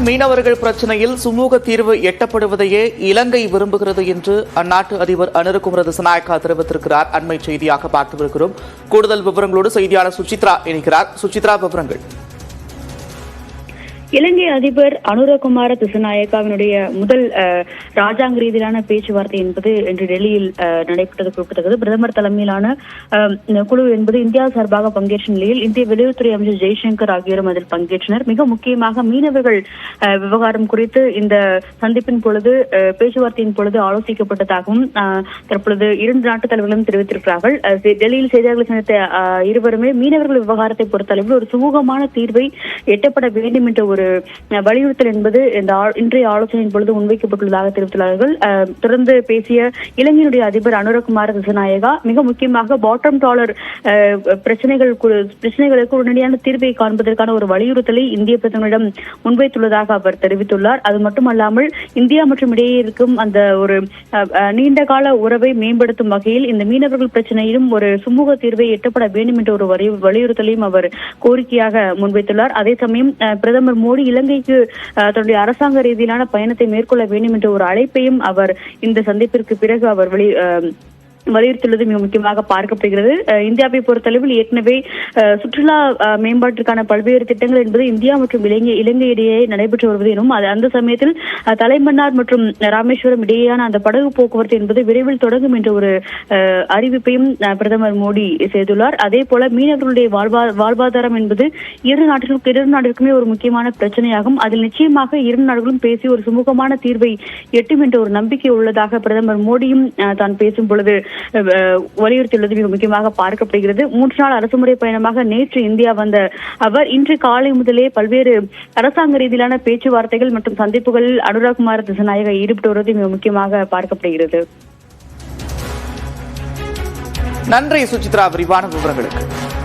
மீனவர்கள் பிரச்சினையில் சுமூக தீர்வு எட்டப்படுவதையே இலங்கை விரும்புகிறது என்று அந்நாட்டு அதிபர் அனுரகுமார திசாநாயக்கா தெரிவித்திருக்கிறார். அண்மை செய்தியாக பார்த்துவிருக்கிறோம். கூடுதல் விவரங்களோடு செய்தியாளர் சுசித்ரா இணைக்கிறார். சுசித்ரா, விவரங்கள். இலங்கை அதிபர் அனுரகுமார திசாநாயக்காவினுடைய முதல் ராஜாங்க ரீதியிலான பேச்சுவார்த்தை என்பது இன்று டெல்லியில் நடைபெற்றது குறிப்பிட்டது. பிரதமர் தலைமையிலான குழு என்பது இந்தியா சார்பாக பங்கேற்ற நிலையில் இந்திய வெளியுறவுத்துறை அமைச்சர் ஜெய்சங்கர் ஆகியோரும் அதில் பங்கேற்றனர். மிக முக்கியமாக மீனவர்கள் விவகாரம் குறித்து இந்த சந்திப்பின் பொழுது பேச்சுவார்த்தையின் பொழுது ஆலோசிக்கப்பட்டதாகவும் தற்பொழுது இரண்டு நாட்டு தலைவர்களும் தெரிவித்திருக்கிறார்கள். டெல்லியில் செய்தியாளர்களை சந்தித்த இருவருமே மீனவர்கள் விவகாரத்தை பொறுத்தளவில் ஒரு சுமூகமான தீர்வை எட்டப்பட வேண்டும் என்ற ஒரு வலியுறுத்தல் என்பது இன்றைய ஆலோசனையின் பொழுது முன்வைக்கப்பட்டுள்ளதாக தெரிவித்துள்ளார்கள். தொடர்ந்து பேசிய இலங்கையினுடைய அதிபர் அனுரகுமார திசாநாயகா மிக முக்கியமாக பாட்டம் டாலர் பிரச்சனைகளுக்கு உடனடியான தீர்வை காண்பதற்கான ஒரு வலியுறுத்தலை இந்திய பிரதமரிடம் முன்வைத்துள்ளதாக அவர் தெரிவித்துள்ளார். அது மட்டுமல்லாமல் இந்தியா மற்றும் இடையே இருக்கும் அந்த ஒரு நீண்ட கால உறவை மேம்படுத்தும் வகையில் இந்த மீனவர்கள் பிரச்சனையிலும் ஒரு சுமூக தீர்வை எட்டப்பட வேண்டும் என்ற ஒரு வலியுறுத்தலையும் அவர் கோரிக்கையாக முன்வைத்துள்ளார். அதே சமயம் பிரதமர் மோடி இலங்கைக்கு தன்னுடைய அரசாங்க ரீதியிலான பயணத்தை மேற்கொள்ள வேண்டும் என்ற ஒரு அழைப்பையும் அவர் இந்த சந்திப்பிற்கு பிறகு அவர் வலியுறுத்துள்ளது மிக முக்கியமாக பார்க்கப்படுகிறது. இந்தியாவை பொறுத்தளவில் ஏற்கனவே சுற்றுலா மேம்பாட்டிற்கான பல்வேறு திட்டங்கள் என்பது இந்தியா மற்றும் இலங்கை இடையே நடைபெற்று வருவது எனும் அந்த சமயத்தில் தலைமன்னார் மற்றும் ராமேஸ்வரம் இடையேயான அந்த படகு போக்குவரத்து என்பது விரைவில் தொடங்கும் என்ற ஒரு அறிவிப்பையும் பிரதமர் மோடி செய்துள்ளார். அதே போல மீனவர்களுடைய வாழ்வாதாரம் என்பது இரு நாடுகளுக்குமே ஒரு முக்கியமான பிரச்சனையாகும். அதில் நிச்சயமாக இரு நாடுகளும் பேசி ஒரு சுமூகமான தீர்வை எட்டும் என்ற ஒரு நம்பிக்கை உள்ளதாக பிரதமர் மோடியும் தான் பேசும் பொழுது வலியுறுத்தியுள்ளது மிக முக்கியமாக பார்க்கப்படுகிறது. 3 நாள் அரசுமுறை பயணமாக நேற்று இந்தியா வந்த அவர் இன்று காலை முதலே பல்வேறு அரசாங்க ரீதியிலான பேச்சுவார்த்தைகள் மற்றும் சந்திப்புகளில் அனுரகுமார திசாநாயகா ஈடுபட்டு வருவது மிக முக்கியமாக பார்க்கப்படுகிறது. நன்றி சுசித்ரா, விரிவான விவரங்களுக்கு.